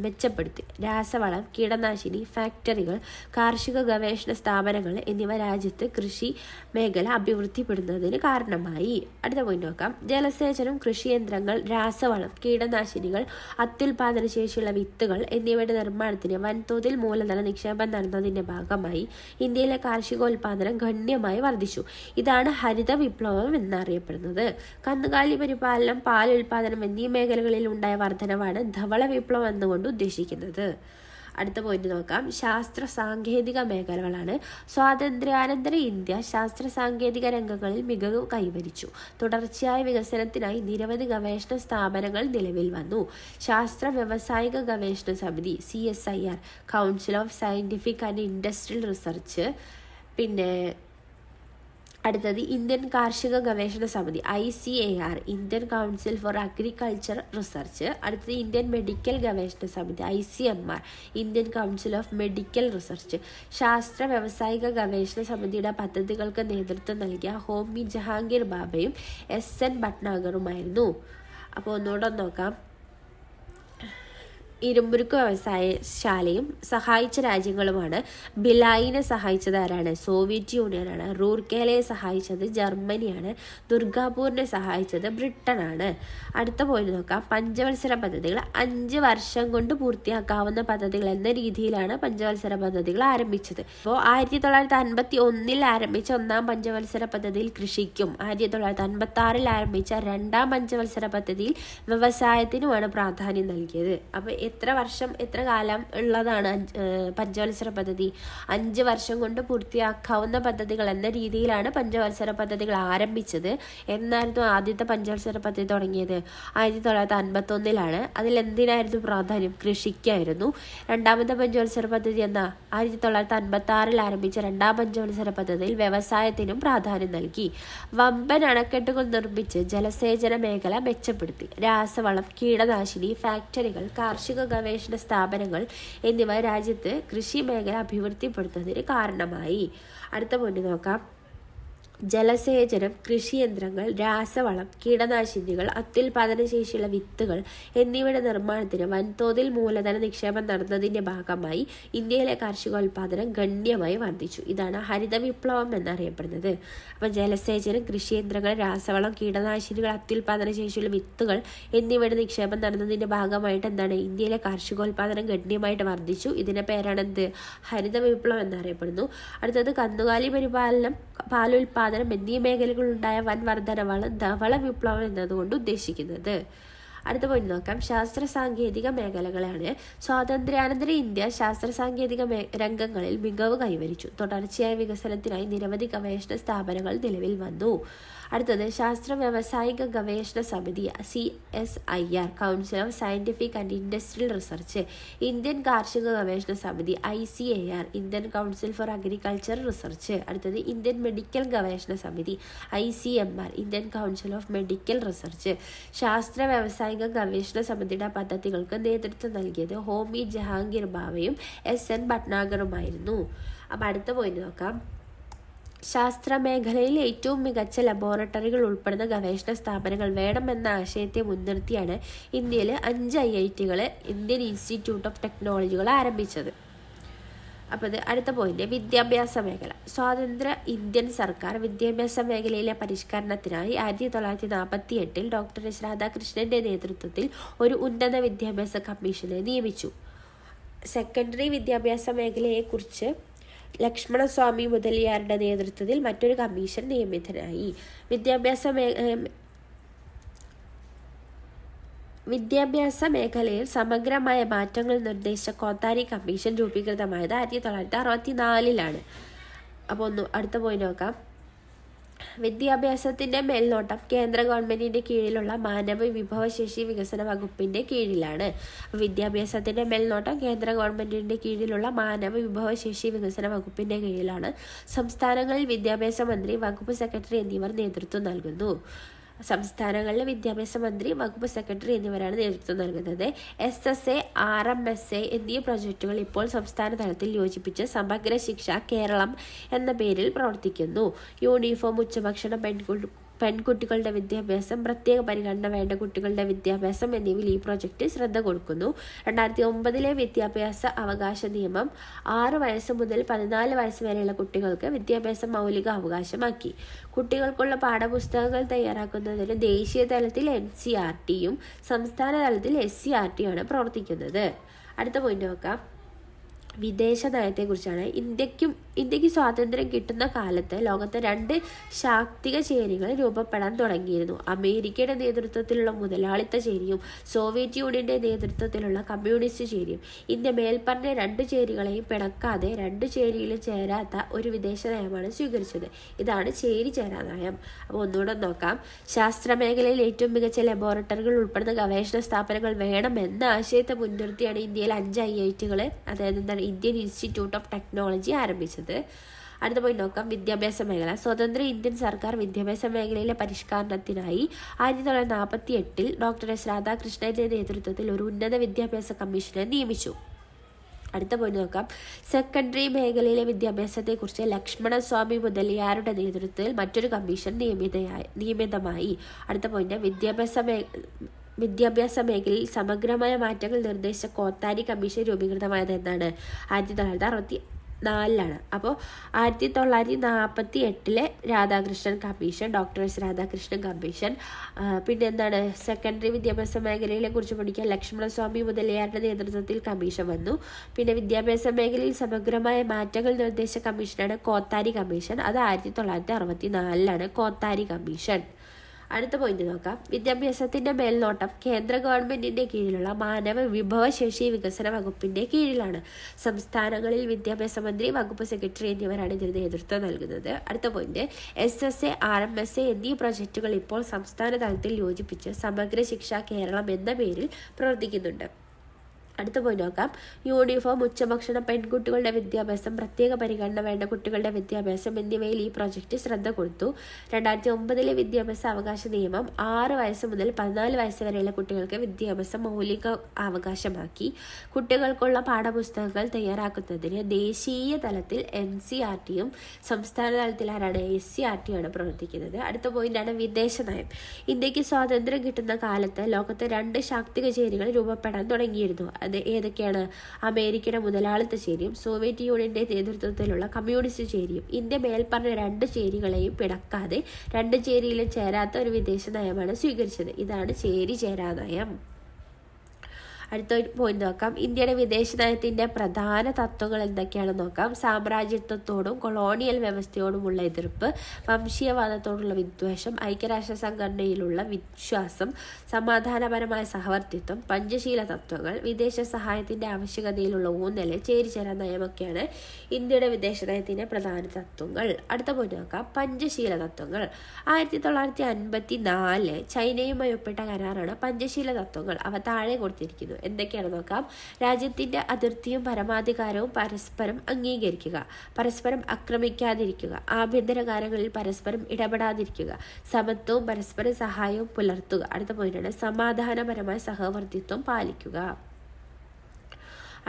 Speaker 1: മെച്ചപ്പെടുത്തി. രാസവളം, കീടനാശിനി ഫാക്ടറികൾ, കാർഷിക ഗവേഷണ സ്ഥാപനങ്ങൾ എന്നിവ രാജ്യത്ത് കൃഷി മേഖല അഭിവൃദ്ധിപ്പെടുന്നതിന് കാരണമായി. അടുത്ത പോയിന്റ് നോക്കാം. ജലസേചനം, കൃഷിയന്ത്രങ്ങൾ, രാസവളം, കീടനാശിനികൾ, അത്യുൽപാദന ശേഷിയുള്ള വിത്തുകൾ എന്നിവയുടെ നിർമ്മാണത്തിന് വൻതോതിൽ മൂലധന നിക്ഷേപം നടന്നതിന്റെ ഭാഗമായി ഇന്ത്യയിലെ കാർഷികോൽപാദനം ഗണ്യമായി വർദ്ധിച്ചു. ഇതാണ് ഹരിത വിപ്ലവം എന്നറിയപ്പെടുന്നത്. കന്നുകാലി പരിപാലനം, പാലുൽപാദനം എന്നീ മേഖലകളിൽ ഉണ്ടായ വർധനവാണ് ധവള വിപ്ലവം എന്നുകൊണ്ട് ഉദ്ദേശിക്കുന്നത്. അടുത്ത പോയിന്റ് നോക്കാം. ശാസ്ത്ര സാങ്കേതിക മേഖലകളാണ്. സ്വാതന്ത്ര്യാനന്തര ഇന്ത്യ ശാസ്ത്ര സാങ്കേതിക രംഗങ്ങളിൽ മികവ് കൈവരിച്ചു. തുടർച്ചയായ വികസനത്തിനായി നിരവധി ഗവേഷണ സ്ഥാപനങ്ങൾ നിലവിൽ വന്നു. ശാസ്ത്ര വ്യവസായിക ഗവേഷണ സമിതി CSIR, council of scientific and industrial research, പിന്നെ അടുത്തത് ഇന്ത്യൻ കാർഷിക ഗവേഷണ സമിതി ICAR, Indian council four agriculture research. അടുത്തത് ഇന്ത്യൻ മെഡിക്കൽ ഗവേഷണ സമിതി ICMR, Indian council of medical research. ശാസ്ത്ര വ്യവസായിക ഗവേഷണ സമിതിയുടെ പദ്ധതികൾക്ക് നേതൃത്വം നൽകിയ ഹോമി ജഹാംഗീർ ബാബയും SN ഭട്നാഗറുമായിരുന്നു. അപ്പോൾ ഒന്നുകൂടെ നോക്കാം. ഇരുമ്പുരുക്ക് വ്യവസായശാലയും സഹായിച്ച രാജ്യങ്ങളുമാണ്. ഭിലായിനെ സഹായിച്ചത് ആരാണ്? സോവിയറ്റ് യൂണിയനാണ്. റൂർക്കേലയെ സഹായിച്ചത് ജർമ്മനിയാണ്. ദുർഗാപൂരിനെ സഹായിച്ചത് ബ്രിട്ടനാണ്. അടുത്ത പോയിന്റ് നോക്കാം. പഞ്ചവത്സര പദ്ധതികൾ. 5 വർഷം കൊണ്ട് പൂർത്തിയാക്കാവുന്ന പദ്ധതികൾ എന്ന രീതിയിലാണ് പഞ്ചവത്സര പദ്ധതികൾ ആരംഭിച്ചത്. അപ്പോൾ 1951 ആരംഭിച്ച 1-ാം പഞ്ചവത്സര പദ്ധതിയിൽ കൃഷിക്കും 1956 ആരംഭിച്ച 2-ാം പഞ്ചവത്സര പദ്ധതിയിൽ വ്യവസായത്തിനുമാണ് പ്രാധാന്യം നൽകിയത്. അപ്പോൾ എത്ര കാലം ഉള്ളതാണ് പഞ്ചവത്സര പദ്ധതി? 5 വർഷം കൊണ്ട് പൂർത്തിയാക്കാവുന്ന പദ്ധതികൾ എന്ന രീതിയിലാണ് പഞ്ചവത്സര പദ്ധതികൾ ആരംഭിച്ചത്. എന്നായിരുന്നു ആദ്യത്തെ പഞ്ചവത്സര പദ്ധതി തുടങ്ങിയത്? 1951 അതിൽ എന്തിനായിരുന്നു പ്രാധാന്യം? കൃഷിക്കായിരുന്നു. 2-ാമത്തെ പഞ്ചവത്സര പദ്ധതി എന്നാ 1956 ആരംഭിച്ച 2-ാം പഞ്ചവത്സര പദ്ധതിയിൽ വ്യവസായത്തിനും പ്രാധാന്യം നൽകി. വമ്പൻ അണക്കെട്ടുകൾ നിർമ്മിച്ച് ജലസേചന മേഖല മെച്ചപ്പെടുത്തി. രാസവളം, കീടനാശിനി ഫാക്ടറികൾ, കാർഷിക ഗവേഷണ സ്ഥാപനങ്ങൾ എന്നിവ രാജ്യത്ത് കൃഷി മേഖല അഭിവൃദ്ധിപ്പെടുത്തുന്നതിന് കാരണമായി. അടുത്ത പോയിന്റ് നോക്കാം. ജലസേചനം, കൃഷിയന്ത്രങ്ങൾ, രാസവളം, കീടനാശിനികൾ, അത്യുൽപാദന ശേഷിയുള്ള വിത്തുകൾ എന്നിവയുടെ നിർമ്മാണത്തിന് വൻതോതിൽ മൂലധന നിക്ഷേപം നടന്നതിന്റെ ഭാഗമായി ഇന്ത്യയിലെ കാർഷികോൽപാദനം ഗണ്യമായി വർദ്ധിച്ചു. ഇതാണ് ഹരിത വിപ്ലവം എന്നറിയപ്പെടുന്നത്. അപ്പം ജലസേചനം, കൃഷിയന്ത്രങ്ങൾ, രാസവളം, കീടനാശിനികൾ, അത്യുൽപാദന ശേഷിയുള്ള വിത്തുകൾ എന്നിവയുടെ നിക്ഷേപം നടന്നതിന്റെ ഭാഗമായിട്ട് എന്താണ്? ഇന്ത്യയിലെ കാർഷികോൽപാദനം ഗണ്യമായിട്ട് വർദ്ധിച്ചു. ഇതിന്റെ പേരാണ് എന്ത്? ഹരിത വിപ്ലവം എന്നറിയപ്പെടുന്നു. അടുത്തത് കന്നുകാലി പരിപാലനം, പാലുൽപാദനം എന്നീ മേഖലകളിലുണ്ടായ വൻ വർധനവാണ് ധവള വിപ്ലവം എന്നതുകൊണ്ട് ഉദ്ദേശിക്കുന്നത്. അടുത്ത പോയിന്റ് നോക്കാം. ശാസ്ത്ര സാങ്കേതിക മേഖലകളാണ്. സ്വാതന്ത്ര്യാനന്തര ഇന്ത്യ ശാസ്ത്ര സാങ്കേതിക രംഗങ്ങളിൽ മികവ് കൈവരിച്ചു. തുടർച്ചയായ വികസനത്തിനായി നിരവധി ഗവേഷണ സ്ഥാപനങ്ങൾ നിലവിൽ വന്നു. അടുത്തത് ശാസ്ത്ര വ്യവസായിക ഗവേഷണ സമിതി CSIR, council of scientific and industrial research. Indian കാർഷിക ഗവേഷണ സമിതി ICAR, Indian council four agriculture research. അടുത്തത് ഇന്ത്യൻ മെഡിക്കൽ ഗവേഷണ സമിതി ICMR, Indian council of medical research. ശാസ്ത്ര വ്യവസായിക ഗവേഷണ സമിതിയുടെ പദ്ധതികൾക്ക് നേതൃത്വം നൽകിയത് ഹോമി ജഹാംഗീർ ബാവയും SN ഭട്നാഗറുമായിരുന്നു. അപ്പോൾ അടുത്ത പോയിന്റ് നോക്കാം. ശാസ്ത്ര മേഖലയിൽ ഏറ്റവും മികച്ച ലബോറട്ടറികൾ ഉൾപ്പെടുന്ന ഗവേഷണ സ്ഥാപനങ്ങൾ വേണമെന്ന ആശയത്തെ മുൻനിർത്തിയാണ് ഇന്ത്യയിൽ 5 IITകൾ, ഇന്ത്യൻ ഇൻസ്റ്റിറ്റ്യൂട്ട് ഓഫ് ടെക്നോളജികൾ ആരംഭിച്ചത്. അപ്പോൾ ഇത് അടുത്ത പോയിന്റ്. വിദ്യാഭ്യാസ മേഖല. സ്വതന്ത്ര ഇന്ത്യൻ സർക്കാർ വിദ്യാഭ്യാസ മേഖലയിലെ പരിഷ്കരണത്തിനായി 1948 ഡോക്ടർ S. രാധാകൃഷ്ണന്റെ നേതൃത്വത്തിൽ ഒരു ഉന്നത വിദ്യാഭ്യാസ കമ്മീഷനെ നിയമിച്ചു. സെക്കൻഡറി വിദ്യാഭ്യാസ മേഖലയെക്കുറിച്ച് ലക്ഷ്മണസ്വാമി മുതലിയാരുടെ നേതൃത്വത്തിൽ മറ്റൊരു കമ്മീഷൻ നിയമിതനായി. വിദ്യാഭ്യാസ മേഖലയിൽ സമഗ്രമായ മാറ്റങ്ങൾ നിർദ്ദേശിച്ച കോത്താരി കമ്മീഷൻ രൂപീകൃതമായത് 1964 അപ്പോൾ അടുത്ത പോയിന്റ് നോക്കാം. വിദ്യാഭ്യാസത്തിന്റെ മേൽനോട്ടം കേന്ദ്ര ഗവൺമെന്റിന്റെ കീഴിലുള്ള മാനവ വിഭവശേഷി വികസന വകുപ്പിന്റെ കീഴിലാണ്. വിദ്യാഭ്യാസത്തിന്റെ മേൽനോട്ടം കേന്ദ്ര ഗവൺമെന്റിന്റെ കീഴിലുള്ള മാനവ വിഭവശേഷി വികസന വകുപ്പിന്റെ കീഴിലാണ്. സംസ്ഥാനങ്ങളിൽ വിദ്യാഭ്യാസ മന്ത്രി, വകുപ്പ് സെക്രട്ടറി എന്നിവർ നേതൃത്വം നൽകുന്നു. സംസ്ഥാനങ്ങളിലെ വിദ്യാഭ്യാസ മന്ത്രി, വകുപ്പ് സെക്രട്ടറി എന്നിവരാണ് നേതൃത്വം നൽകുന്നത്. SSA, RMSA എന്നീ പ്രൊജക്റ്റുകൾ ഇപ്പോൾ സംസ്ഥാന തലത്തിൽ യോജിപ്പിച്ച് സമഗ്ര ശിക്ഷ കേരളം എന്ന പേരിൽ പ്രവർത്തിക്കുന്നു. യൂണിഫോം, ഉച്ചഭക്ഷണം, പെൺകുട്ടികളുടെ വിദ്യാഭ്യാസം, പ്രത്യേക പരിഗണന വേണ്ട കുട്ടികളുടെ വിദ്യാഭ്യാസം എന്നിവയിൽ ഈ പ്രൊജക്റ്റ് ശ്രദ്ധ കൊടുക്കുന്നു. 2009 വിദ്യാഭ്യാസ അവകാശ നിയമം 6 വയസ്സ് മുതൽ 14 വയസ്സ് വരെയുള്ള കുട്ടികൾക്ക് വിദ്യാഭ്യാസം മൗലിക അവകാശമാക്കി. കുട്ടികൾക്കുള്ള പാഠപുസ്തകങ്ങൾ തയ്യാറാക്കുന്നതിന് ദേശീയ തലത്തിൽ NCERT-യും സംസ്ഥാന തലത്തിൽ SCERT-യുമാണ് പ്രവർത്തിക്കുന്നത്. അടുത്ത പോയിന്റ് നോക്കാം. വിദേശ നയത്തെക്കുറിച്ചാണ്. ഇന്ത്യക്ക് സ്വാതന്ത്ര്യം കിട്ടുന്ന കാലത്ത് ലോകത്ത് 2 ശാക്തിക ചേരികൾ രൂപപ്പെടാൻ തുടങ്ങിയിരുന്നു. അമേരിക്കയുടെ നേതൃത്വത്തിലുള്ള മുതലാളിത്ത ചേരിയും സോവിയറ്റ് യൂണിയന്റെ നേതൃത്വത്തിലുള്ള കമ്മ്യൂണിസ്റ്റ് ചേരിയും. ഇന്ത്യ മേൽപ്പറഞ്ഞ 2 ചേരികളെയും പിണക്കാതെ 2 ചേരിയിലും ചേരാത്ത ഒരു വിദേശ നയമാണ് സ്വീകരിച്ചത്. ഇതാണ് ചേരി ചേരാ നയം. അപ്പോൾ ഒന്നുകൂടെ നോക്കാം. ശാസ്ത്രമേഖലയിൽ ഏറ്റവും മികച്ച ലബോറട്ടറികൾ ഉൾപ്പെടുന്ന ഗവേഷണ സ്ഥാപനങ്ങൾ വേണമെന്ന ആശയത്തെ മുൻനിർത്തിയാണ് ഇന്ത്യയിൽ 5 IIT-കൾ, അതായത് ഇന്ത്യൻ ഇൻസ്റ്റിറ്റ്യൂട്ട് ഓഫ് ടെക്നോളജി ആരംഭിച്ചത്. അടുത്ത പോയി നോക്കാം. വിദ്യാഭ്യാസ മേഖല. സ്വതന്ത്ര ഇന്ത്യൻ സർക്കാർ വിദ്യാഭ്യാസ മേഖലയിലെ പരിഷ്കരണത്തിനായി 1948 ഡോക്ടർ S. രാധാകൃഷ്ണന്റെ നേതൃത്വത്തിൽ ഒരു ഉന്നത വിദ്യാഭ്യാസ കമ്മീഷനെ നിയമിച്ചു. അടുത്ത പോയി നോക്കാം. സെക്കൻഡറി മേഖലയിലെ വിദ്യാഭ്യാസത്തെക്കുറിച്ച് ലക്ഷ്മണസ്വാമി മുതലിയാരുടെ നേതൃത്വത്തിൽ മറ്റൊരു കമ്മീഷൻ നിയമിതമായി. അടുത്ത പോയിന്റ് വിദ്യാഭ്യാസ മേഖലയിൽ സമഗ്രമായ മാറ്റങ്ങൾ നിർദ്ദേശിച്ച കോത്താരി കമ്മീഷൻ രൂപീകൃതമായത് എന്നാണ്? 1964. അപ്പോൾ 1948 Radhakrishnan commission, doctor S. Radhakrishnan commission. പിന്നെ എന്താണ്? സെക്കൻഡറി വിദ്യാഭ്യാസ മേഖലയെ കുറിച്ച് പഠിക്കാൻ ലക്ഷ്മണസ്വാമി മുതലിയാരുടെ നേതൃത്വത്തിൽ കമ്മീഷൻ വന്നു. പിന്നെ വിദ്യാഭ്യാസ മേഖലയിൽ സമഗ്രമായ മാറ്റങ്ങൾ നിർദ്ദേശിച്ച കമ്മീഷനാണ് കോത്താരി കമ്മീഷൻ. അത് 1964 കോത്താരി കമ്മീഷൻ. അടുത്ത പോയിന്റ് നോക്കാം. വിദ്യാഭ്യാസത്തിന്റെ മേൽനോട്ടം കേന്ദ്ര ഗവൺമെന്റിന്റെ കീഴിലുള്ള മാനവ വിഭവശേഷി വികസന വകുപ്പിന്റെ കീഴിലാണ്. സംസ്ഥാനങ്ങളിൽ വിദ്യാഭ്യാസ മന്ത്രി, വകുപ്പ് സെക്രട്ടറി എന്നിവരാണ് ഇതിന് നേതൃത്വം നൽകുന്നത്. അടുത്ത പോയിന്റ് SSA, RMSA എന്നീ പ്രൊജക്റ്റുകൾ ഇപ്പോൾ സംസ്ഥാന തലത്തിൽ യോജിപ്പിച്ച് സമഗ്ര ശിക്ഷ കേരളം എന്ന പേരിൽ പ്രവർത്തിക്കുന്നുണ്ട്. അടുത്ത പോയി നോക്കാം. യൂണിഫോം, ഉച്ചഭക്ഷണം, പെൺകുട്ടികളുടെ വിദ്യാഭ്യാസം, പ്രത്യേക പരിഗണന വേണ്ട കുട്ടികളുടെ വിദ്യാഭ്യാസം എന്നിവയിൽ ഈ പ്രൊജക്റ്റ് ശ്രദ്ധ കൊടുത്തു. 2009 വിദ്യാഭ്യാസ അവകാശ നിയമം 6 വയസ്സ് മുതൽ 14 വയസ്സ് വരെയുള്ള കുട്ടികൾക്ക് വിദ്യാഭ്യാസം മൗലിക അവകാശമാക്കി. കുട്ടികൾക്കുള്ള പാഠപുസ്തകങ്ങൾ തയ്യാറാക്കുന്നതിന് ദേശീയ തലത്തിൽ NCERT-യും സംസ്ഥാന തലത്തിൽ SCERT-യുമാണ് പ്രവർത്തിക്കുന്നത്. അടുത്ത പോയിന്റാണ് വിദേശ നയം. ഇന്ത്യക്ക് സ്വാതന്ത്ര്യം കിട്ടുന്ന കാലത്ത് ലോകത്ത് 2 ശാക്തിക ചേരികൾ രൂപപ്പെടാൻ തുടങ്ങിയിരുന്നു. അത് ഏതൊക്കെയാണ്? അമേരിക്കയുടെ മുതലാളിത്ത ചേരിയും സോവിയറ്റ് യൂണിയന്റെ നേതൃത്വത്തിലുള്ള കമ്മ്യൂണിസ്റ്റ് ചേരിയും. ഇന്ത്യ മേൽപ്പറഞ്ഞ 2 ചേരികളെയും പിണക്കാതെ 2 ചേരിയിലും ചേരാത്ത ഒരു വിദേശ നയമാണ് സ്വീകരിച്ചത്. ഇതാണ് ചേരി ചേരാ നയം. അടുത്ത പോയിന്റ് നോക്കാം. ഇന്ത്യയുടെ വിദേശ നയത്തിന്റെ പ്രധാന തത്വങ്ങൾ എന്തൊക്കെയാണെന്ന് നോക്കാം. സാമ്രാജ്യത്വത്തോടും കൊളോണിയൽ വ്യവസ്ഥയോടുമുള്ള എതിർപ്പ്, വംശീയവാദത്തോടുള്ള വിദ്വേഷം, ഐക്യരാഷ്ട്ര സംഘടനയിലുള്ള വിശ്വാസം, സമാധാനപരമായ സഹവർത്തിത്വം, പഞ്ചശീല തത്വങ്ങൾ, വിദേശ സഹായത്തിന്റെ ആവശ്യകതയിലുള്ള ഊന്നല്, ചേരിചേരാ നയമൊക്കെയാണ് ഇന്ത്യയുടെ വിദേശ നയത്തിന്റെ പ്രധാന തത്വങ്ങൾ. അടുത്ത പോയിന്റ് നോക്കാം. പഞ്ചശീല തത്വങ്ങൾ. 1954 ചൈനയുമായി ഒപ്പിട്ട കരാറാണ് പഞ്ചശീല തത്വങ്ങൾ. അവ താഴെ കൊടുത്തിരിക്കുന്നു. എന്തൊക്കെയാണ് നോക്കാം. രാജ്യത്തിന്റെ അതിർത്തിയും പരമാധികാരവും പരസ്പരം അംഗീകരിക്കുക, പരസ്പരം ആക്രമിക്കാതിരിക്കുക, ആഭ്യന്തര കാര്യങ്ങളിൽ പരസ്പരം ഇടപെടാതിരിക്കുക, സമത്വവും പരസ്പര സഹായവും പുലർത്തുക. അടുത്ത പോയിന്റാണ് സമാധാനപരമായ സഹവർത്തിത്വം പാലിക്കുക.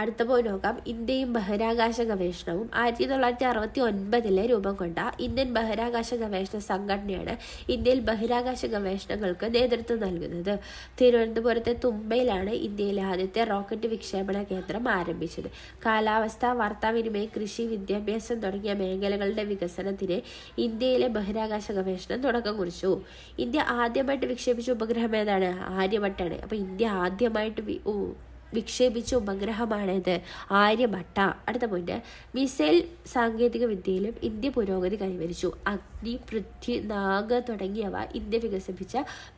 Speaker 1: അടുത്ത പോയി നോക്കാം. ഇന്ത്യയും ബഹിരാകാശ ഗവേഷണവും. 1969 രൂപം കൊണ്ട ഇന്ത്യൻ ബഹിരാകാശ ഗവേഷണ സംഘടനയാണ് ഇന്ത്യയിൽ ബഹിരാകാശ ഗവേഷണങ്ങൾക്ക് നേതൃത്വം നൽകുന്നത്. തിരുവനന്തപുരത്തെ തുമ്പയിലാണ് ഇന്ത്യയിലെ ആദ്യത്തെ റോക്കറ്റ് വിക്ഷേപണ കേന്ദ്രം ആരംഭിച്ചത്. കാലാവസ്ഥ, വാർത്താവിനിമയം, കൃഷി, വിദ്യാഭ്യാസം തുടങ്ങിയ മേഖലകളുടെ വികസനത്തിന് ഇന്ത്യയിലെ ബഹിരാകാശ ഗവേഷണം തുടക്കം കുറിച്ചു. ഇന്ത്യ ആദ്യമായിട്ട് വിക്ഷേപിച്ച ഉപഗ്രഹം ഏതാണ്? ആര്യഭട്ടാണ്. അപ്പോൾ ഇന്ത്യ ആദ്യമായിട്ട് വിക്ഷേപിച്ച ഉപഗ്രഹമാണിത് ആര്യഭട്ട. അടുത്ത പോയിന്റ്, മിസൈൽ സാങ്കേതിക വിദ്യയിലും ഇന്ത്യ പുരോഗതി കൈവരിച്ചു. അഗ്നി, പൃഥ്വി, നാഗ് തുടങ്ങിയവ ഇന്ത്യ വികസിപ്പിച്ച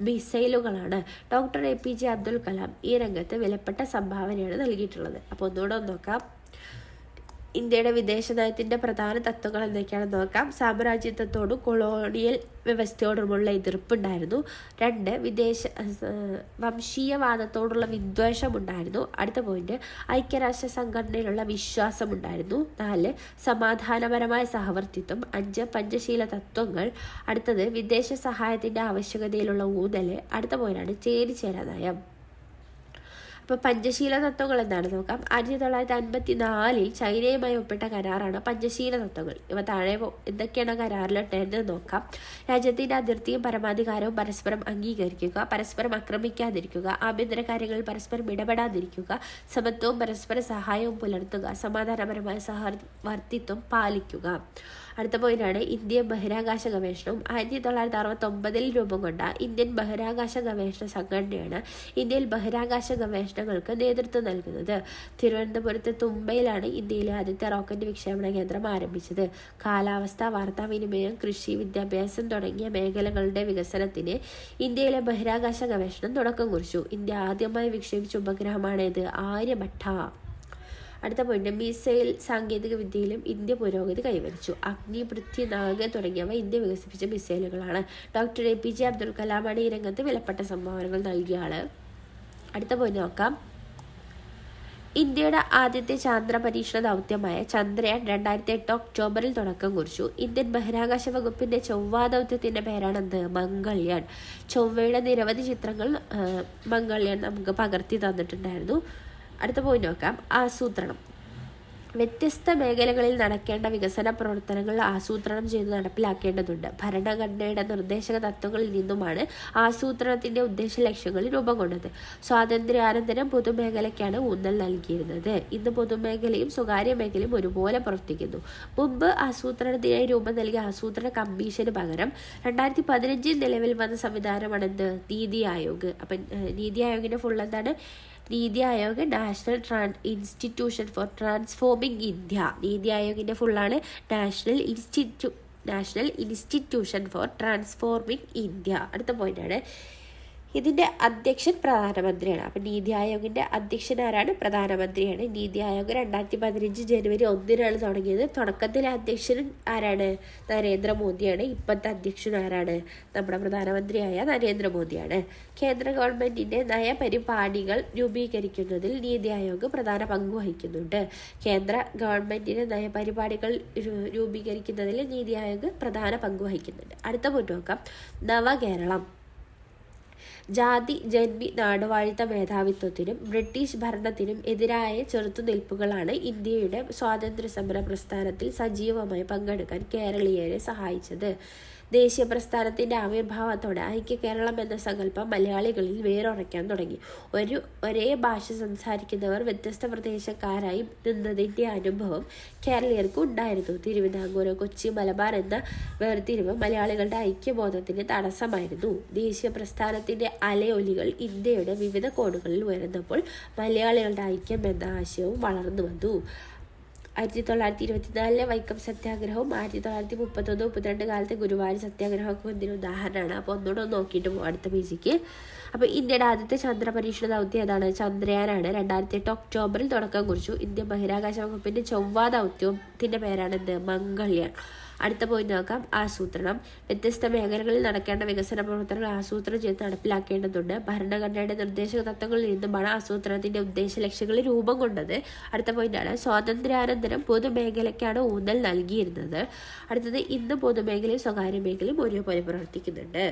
Speaker 1: മിസൈലുകളാണ്. ഡോക്ടർ APJ അബ്ദുൽ കലാം ഈ രംഗത്ത് വിലപ്പെട്ട സംഭാവനയാണ് നൽകിയിട്ടുള്ളത്. അപ്പോൾ ഒന്നുകൂടെ നോക്കാം. ഇന്ത്യയുടെ വിദേശ നയത്തിൻ്റെ പ്രധാന തത്വങ്ങൾ എന്തൊക്കെയാണെന്ന് നോക്കാം. സാമ്രാജ്യത്വത്തോടും കൊളോണിയൽ വ്യവസ്ഥയോടുമുള്ള എതിർപ്പുണ്ടായിരുന്നു. 2, വംശീയവാദത്തോടുള്ള വിദ്വേഷമുണ്ടായിരുന്നു. അടുത്ത പോയിന്റ്, ഐക്യരാഷ്ട്ര സംഘടനയിലുള്ള വിശ്വാസമുണ്ടായിരുന്നു. 4, സമാധാനപരമായ സഹവർത്തിത്വം. 5, പഞ്ചശീല തത്വങ്ങൾ. അടുത്തത്, വിദേശ സഹായത്തിൻ്റെ ആവശ്യകതയിലുള്ള ഊന്നൽ. അടുത്ത പോയിന്റാണ് ചേരിചേരാ നയം. അപ്പോൾ പഞ്ചശീല തത്വങ്ങൾ എന്താണെന്ന് നോക്കാം. 1954 ചൈനയുമായി ഒപ്പിട്ട കരാറാണ് പഞ്ചശീല തത്വങ്ങൾ. ഇവ താഴെ എന്തൊക്കെയാണ് കരാറിലിട്ടതെന്ന് നോക്കാം. രാജ്യത്തിൻ്റെ അതിർത്തിയും പരമാധികാരവും പരസ്പരം അംഗീകരിക്കുക, പരസ്പരം ആക്രമിക്കാതിരിക്കുക, ആഭ്യന്തര കാര്യങ്ങളിൽ പരസ്പരം ഇടപെടാതിരിക്കുക, സമത്വവും പരസ്പര സഹായവും പുലർത്തുക, സമാധാനപരമായ സഹവർത്തിത്വം പാലിക്കുക. അടുത്ത പോയിന്റാണ് ഇന്ത്യൻ ബഹിരാകാശ ഗവേഷണം. 1969 രൂപം കൊണ്ട ഇന്ത്യൻ ബഹിരാകാശ ഗവേഷണ സംഘടനയാണ് ഇന്ത്യയിൽ ബഹിരാകാശ ഗവേഷണങ്ങൾക്ക് നേതൃത്വം നൽകുന്നത്. തിരുവനന്തപുരത്ത് തുമ്പയിലാണ് ഇന്ത്യയിലെ ആദ്യത്തെ റോക്കറ്റ് വിക്ഷേപണ കേന്ദ്രം ആരംഭിച്ചത്. കാലാവസ്ഥ, വാർത്താവിനിമയം, കൃഷി, വിദ്യാഭ്യാസം തുടങ്ങിയ മേഖലകളുടെ വികസനത്തിന് ഇന്ത്യയിലെ ബഹിരാകാശ ഗവേഷണം തുടക്കം കുറിച്ചു. ഇന്ത്യ ആദ്യമായി വിക്ഷേപിച്ച ഉപഗ്രഹമാണിത് ആര്യഭട്ട. അടുത്ത പോയിന്റ്, മിസൈൽ സാങ്കേതിക വിദ്യയിലും ഇന്ത്യ പുരോഗതി കൈവരിച്ചു. അഗ്നി, പൃഥ്വി, നാഗ് തുടങ്ങിയവ ഇന്ത്യ വികസിപ്പിച്ച മിസൈലുകളാണ്. ഡോക്ടർ APJ അബ്ദുൽ കലാമാണ് ഈ രംഗത്ത് വിലപ്പെട്ട സംഭാവനകൾ നൽകിയ ആള്. അടുത്ത പോയിന്റ് നോക്കാം. ഇന്ത്യയുടെ ആദ്യത്തെ ചാന്ദ്ര പരീക്ഷണ ദൗത്യമായ ചന്ദ്രയാൻ 2008 ഒക്ടോബറിൽ തുടക്കം കുറിച്ചു. ഇന്ത്യൻ ബഹിരാകാശ വകുപ്പിന്റെ ചൊവ്വാ ദൗത്യത്തിന്റെ പേരാണെന്ത്? മംഗൾയാൻ. ചൊവ്വയുടെ നിരവധി ചിത്രങ്ങൾ മംഗൾയാൻ നമുക്ക് പകർത്തി തന്നിട്ടുണ്ടായിരുന്നു. അടുത്ത പോയിന്റ് നോക്കാം. ആസൂത്രണം. വ്യത്യസ്ത മേഖലകളിൽ നടക്കേണ്ട വികസന പ്രവർത്തനങ്ങൾ ആസൂത്രണം ചെയ്ത് നടപ്പിലാക്കേണ്ടതുണ്ട്. ഭരണഘടനയുടെ നിർദ്ദേശക തത്വങ്ങളിൽ നിന്നുമാണ് ആസൂത്രണത്തിന്റെ ഉദ്ദേശ ലക്ഷ്യങ്ങൾ രൂപം കൊണ്ടത്. സ്വാതന്ത്ര്യാനന്തരം പൊതുമേഖലയ്ക്കാണ് ഊന്നൽ നൽകിയിരുന്നത്. ഇന്ന് പൊതുമേഖലയും സ്വകാര്യ മേഖലയും ഒരുപോലെ പ്രവർത്തിക്കുന്നു. മുമ്പ് ആസൂത്രണത്തിനായി രൂപം നൽകിയ ആസൂത്രണ കമ്മീഷന് പകരം 2015 നിലവിൽ വന്ന സംവിധാനമാണെന്ത്? നീതി ആയോഗ്. അപ്പം നീതി ആയോഗിന്റെ ഫുൾ എന്താണ്? Niti Aayog national institution for transforming India. Niti ആയോഗിൻ്റെ ഫുള്ളാണ് national institution for transforming India. അടുത്ത പോയിന്റാണ്, ഇതിൻ്റെ അധ്യക്ഷൻ പ്രധാനമന്ത്രിയാണ്. അപ്പം നീതി ആയോഗിൻ്റെ അധ്യക്ഷൻ ആരാണ്? പ്രധാനമന്ത്രിയാണ്. നീതി ആയോഗ് 2015 ജനുവരി 1 തുടങ്ങിയത്. തുടക്കത്തിലെ അധ്യക്ഷൻ ആരാണ്? നരേന്ദ്രമോദിയാണ്. ഇപ്പോഴത്തെ അധ്യക്ഷൻ ആരാണ്? നമ്മുടെ പ്രധാനമന്ത്രിയായ നരേന്ദ്രമോദിയാണ്. കേന്ദ്ര ഗവൺമെൻറ്റിൻ്റെ നയപരിപാടികൾ രൂപീകരിക്കുന്നതിൽ നീതി ആയോഗ് പ്രധാന പങ്ക് വഹിക്കുന്നുണ്ട്. കേന്ദ്ര ഗവൺമെൻറ്റിൻ്റെ നയപരിപാടികൾ രൂപീകരിക്കുന്നതിൽ നീതി ആയോഗ് പ്രധാന പങ്ക് വഹിക്കുന്നുണ്ട്. അടുത്ത പോയിന്റ് നോക്കാം. നവകേരളം. ജാതി ജന്മി നാടുവാഴിത്ത മേധാവിത്വത്തിനും ബ്രിട്ടീഷ് ഭരണത്തിനും എതിരായ ചെറുത്തുനിൽപ്പുകളാണ് ഇന്ത്യയുടെ സ്വാതന്ത്ര്യ സമര പ്രസ്ഥാനത്തിൽ സജീവമായി പങ്കെടുക്കാൻ കേരളീയരെ സഹായിച്ചത്. ദേശീയ പ്രസ്ഥാനത്തിൻ്റെ ആവിർഭാവത്തോടെ ഐക്യ കേരളം എന്ന സങ്കല്പം മലയാളികളിൽ വേരുറയ്ക്കാൻ തുടങ്ങി. ഒരേ ഭാഷ സംസാരിക്കുന്നവർ വ്യത്യസ്ത പ്രദേശക്കാരായി നിന്നതിൻ്റെ അനുഭവം കേരളീയർക്ക് ഉണ്ടായിരുന്നു. തിരുവിതാംകൂർ, കൊച്ചി, മലബാർ എന്ന വേർതിരിവ് മലയാളികളുടെ ഐക്യബോധത്തിന് തടസ്സമായിരുന്നു. ദേശീയ പ്രസ്ഥാനത്തിൻ്റെ അലയൊലികൾ ഇന്ത്യയുടെ വിവിധ കോണുകളിൽ ഉയർന്നപ്പോൾ മലയാളികളുടെ ഐക്യം എന്ന ആശയവും വളർന്നു വന്നു. 1924 വൈക്കം സത്യാഗ്രഹവും 1931-32 കാലത്തെ ഗുരുവായൂർ സത്യാഗ്രഹമൊക്കെ ഇതിന് ഉദാഹരണമാണ്. അപ്പോൾ ഒന്നുകൂടെ നോക്കിയിട്ട് പോകും അടുത്ത പേജിക്ക്. അപ്പോൾ ഇന്ത്യയുടെ ആദ്യത്തെ ചന്ദ്ര പരീക്ഷണ ദൗത്യം ഏതാണ്? ചന്ദ്രയാനാണ്. 2008 ഒക്ടോബറിൽ തുടക്കം കുറിച്ചു. ഇന്ത്യൻ ബഹിരാകാശ വകുപ്പിൻ്റെ ചൊവ്വാ ദൗത്യത്തിൻ്റെ പേരാണെന്ത്? മംഗൾയാൻ. അടുത്ത പോയിന്റ് നോക്കാം. ആസൂത്രണം. വ്യത്യസ്ത മേഖലകളിൽ നടക്കേണ്ട വികസന പ്രവർത്തനങ്ങൾ ആസൂത്രണം ചെയ്ത് നടപ്പിലാക്കേണ്ടതുണ്ട്. ഭരണഘടനയുടെ നിർദ്ദേശക തത്വങ്ങളിൽ നിന്നുമാണ് ആസൂത്രണത്തിന്റെ ഉദ്ദേശ ലക്ഷ്യങ്ങൾ രൂപം കൊണ്ടത്. അടുത്ത പോയിന്റാണ്, സ്വാതന്ത്ര്യാനന്തരം പൊതുമേഖലയ്ക്കാണ് ഊന്നൽ നൽകിയിരുന്നത്. അടുത്തത്, ഇന്ന് പൊതുമേഖലയും സ്വകാര്യ മേഖലയും ഒരേപോലെ പ്രവർത്തിക്കുന്നുണ്ട്.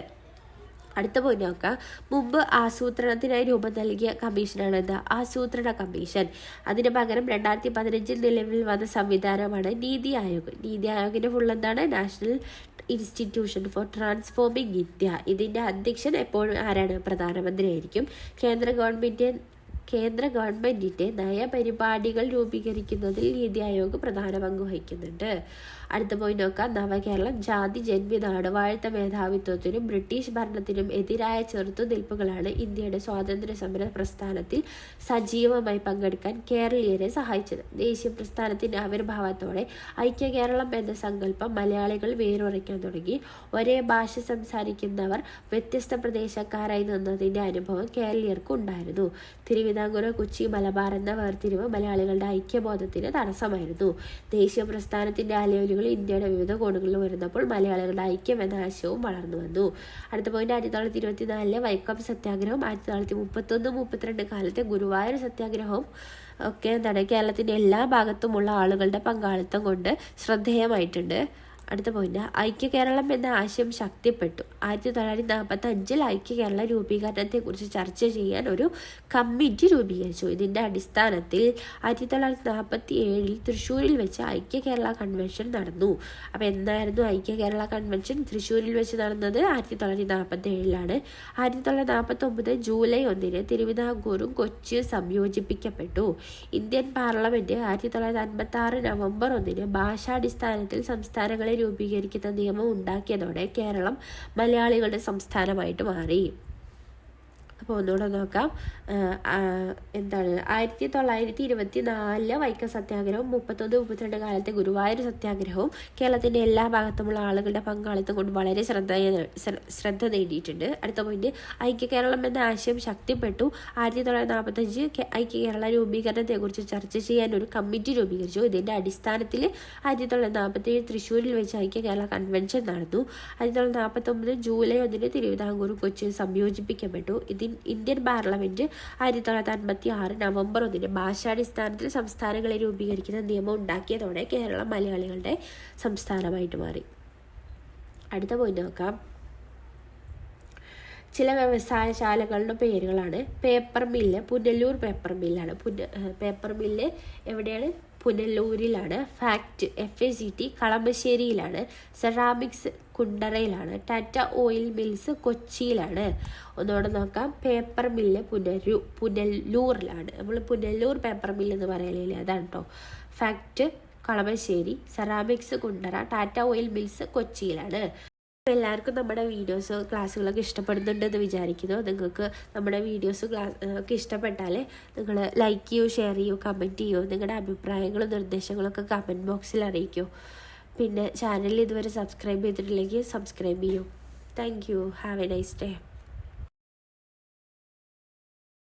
Speaker 1: അടുത്ത പോയിന്റ് നോക്കാം. മുമ്പ് ആസൂത്രണത്തിനായി രൂപം നൽകിയ കമ്മീഷനാണ് എന്താ? ആസൂത്രണ കമ്മീഷൻ. അതിന് പകരം 2015 നിലവിൽ വന്ന സംവിധാനമാണ് നീതി ആയോഗ്. നീതി ആയോഗിന്റെ ഫുൾ എന്താണ്? National institution for transforming India. ഇതിൻ്റെ അധ്യക്ഷൻ എപ്പോഴും ആരാണ്? പ്രധാനമന്ത്രി ആയിരിക്കും. കേന്ദ്ര ഗവൺമെൻറ് കേന്ദ്ര ഗവൺമെൻറ്റിൻ്റെ നയപരിപാടികൾ രൂപീകരിക്കുന്നതിൽ നീതി ആയോഗ് പ്രധാന പങ്ക് വഹിക്കുന്നുണ്ട്. അടുത്ത പോയിന്റ് നോക്കാം. നവകേരളം ജാതി ജന്മിനാട് വാഴ്ത്ത മേധാവിത്വത്തിനും ബ്രിട്ടീഷ് ഭരണത്തിനും എതിരായ ചെറുത്തുനിൽപ്പുകളാണ് ഇന്ത്യയുടെ സ്വാതന്ത്ര്യ സമര പ്രസ്ഥാനത്തിൽ സജീവമായി പങ്കെടുക്കാൻ കേരളീയരെ സഹായിച്ചത്. ദേശീയ പ്രസ്ഥാനത്തിൻ്റെ ആവിർഭാവത്തോടെ ഐക്യ കേരളം എന്ന സങ്കല്പം മലയാളികൾ വേരുറയ്ക്കാൻ തുടങ്ങി. ഒരേ ഭാഷ സംസാരിക്കുന്നവർ വ്യത്യസ്ത പ്രദേശക്കാരായി നിന്നതിൻ്റെ അനുഭവം കേരളീയർക്ക് ഉണ്ടായിരുന്നു. തിരുവിതാംകൂർ, കൊച്ചി, മലബാർ എന്ന വേർതിരിവ് മലയാളികളുടെ ഐക്യബോധത്തിന് തടസ്സമായിരുന്നു. ദേശീയ പ്രസ്ഥാനത്തിൻ്റെ അലയൊലികൾ ഇന്ത്യയുടെ വിവിധ കോണുകളിൽ വരുന്നപ്പോൾ മലയാളികളുടെ ഐക്യം എന്ന ആശയവും വളർന്നു വന്നു. അടുത്ത പോയിന്റ് 1924 വൈക്കം സത്യാഗ്രഹവും 1931-32 കാലത്തെ ഗുരുവായൂർ സത്യാഗ്രഹവും ഒക്കെ കേരളത്തിൻ്റെ എല്ലാ ഭാഗത്തുമുള്ള ആളുകളുടെ പങ്കാളിത്തം കൊണ്ട് ശ്രദ്ധേയമായിട്ടുണ്ട്. അടുത്ത പോയിന്റ് ഐക്യ കേരളം എന്ന ആശയം ശക്തിപ്പെട്ടു. 1945 ഐക്യ കേരള രൂപീകരണത്തെക്കുറിച്ച് ചർച്ച ചെയ്യാൻ ഒരു കമ്മിറ്റി രൂപീകരിച്ചു. ഇതിൻ്റെ അടിസ്ഥാനത്തിൽ 1947 തൃശ്ശൂരിൽ വെച്ച് ഐക്യ കേരള കൺവെൻഷൻ നടന്നു. അപ്പോൾ എന്തായിരുന്നു ഐക്യ കേരള കൺവെൻഷൻ? തൃശ്ശൂരിൽ വെച്ച് നടന്നത് 1947. 1949 ജൂലൈ 1 തിരുവിതാംകൂറും കൊച്ചിയും സംയോജിപ്പിക്കപ്പെട്ടു. ഇന്ത്യൻ പാർലമെന്റ് 1956 നവംബർ 1 ഭാഷാടിസ്ഥാനത്തിൽ സംസ്ഥാനങ്ങളെ രൂപീകരിക്കുന്ന നിയമം ഉണ്ടാക്കിയതോടെ കേരളം മലയാളികളുടെ സംസ്ഥാനമായിട്ട് മാറി. അപ്പോൾ ഒന്നുകൂടെ നോക്കാം. 1924 വൈക്കം സത്യാഗ്രഹവും 31-32 കാലത്തെ ഗുരുവായൂർ സത്യാഗ്രഹവും കേരളത്തിൻ്റെ എല്ലാ ഭാഗത്തുമുള്ള ആളുകളുടെ പങ്കാളിത്തം കൊണ്ട് വളരെ ശ്രദ്ധ നേടിയിട്ടുണ്ട്. അടുത്ത പോയിന്റ് ഐക്യ കേരളം എന്ന ആശയം ശക്തിപ്പെട്ടു. 1945 ഐക്യ കേരള രൂപീകരണത്തെക്കുറിച്ച് ചർച്ച ചെയ്യാൻ ഒരു കമ്മിറ്റി രൂപീകരിച്ചു. ഇതിൻ്റെ അടിസ്ഥാനത്തിൽ 1947 തൃശ്ശൂരിൽ വെച്ച് ഐക്യ കേരള കൺവെൻഷൻ നടന്നു. 1949 ജൂലൈ 1 തിരുവിതാംകൂറും കൊച്ചിയും സംയോജിപ്പിക്കപ്പെട്ടു. ഇന്ത്യൻ പാർലമെന്റ് 1956 നവംബർ 1 ഭാഷാടിസ്ഥാനത്തിൽ സംസ്ഥാനങ്ങളെ രൂപീകരിക്കുന്ന നിയമം ഉണ്ടാക്കിയതോടെ കേരളം മലയാളികളുടെ സംസ്ഥാനമായിട്ട് മാറി. അടുത്ത പോയിന്റ് നോക്കാം. ചില വ്യവസായശാലകളുടെ പേരുകളാണ്. Paper mill Punalur paper മില്ലാണ്. Paper mill എവിടെയാണ്? പുനലൂരിലാണ്. Fact FACT കളമശ്ശേരിയിലാണ്. Ceramics കുണ്ടറയിലാണ്. Tata oil mills കൊച്ചിയിലാണ്. ഒന്നുകൂടെ നോക്കാം. Paper mill പുനലൂരിലാണ്. നമ്മൾ പുനലൂർ പേപ്പർ മില്ല് എന്ന് പറയലില്ലേ, അതാണ് കേട്ടോ. Fact Kalamassery, ceramics Kundara, Tata oil mills കൊച്ചിയിലാണ്. എല്ലാവർക്കും നമ്മുടെ ക്ലാസ്സുകളൊക്കെ ഇഷ്ടപ്പെടുന്നുണ്ടെന്ന് വിചാരിക്കുന്നു. നിങ്ങൾക്ക് നമ്മുടെ ഒക്കെ ഇഷ്ടപ്പെട്ടാൽ നിങ്ങൾ ലൈക്ക് ചെയ്യൂ, ഷെയർ ചെയ്യൂ, കമൻറ്റ് ചെയ്യൂ. നിങ്ങളുടെ അഭിപ്രായങ്ങളും നിർദ്ദേശങ്ങളൊക്കെ കമൻറ്റ് ബോക്സിൽ അറിയിക്കൂ. പിന്നെ ചാനലിൽ ഇതുവരെ സബ്സ്ക്രൈബ് ചെയ്തിട്ടില്ലെങ്കിൽ സബ്സ്ക്രൈബ് ചെയ്യൂ. Thank you. Have A nice day.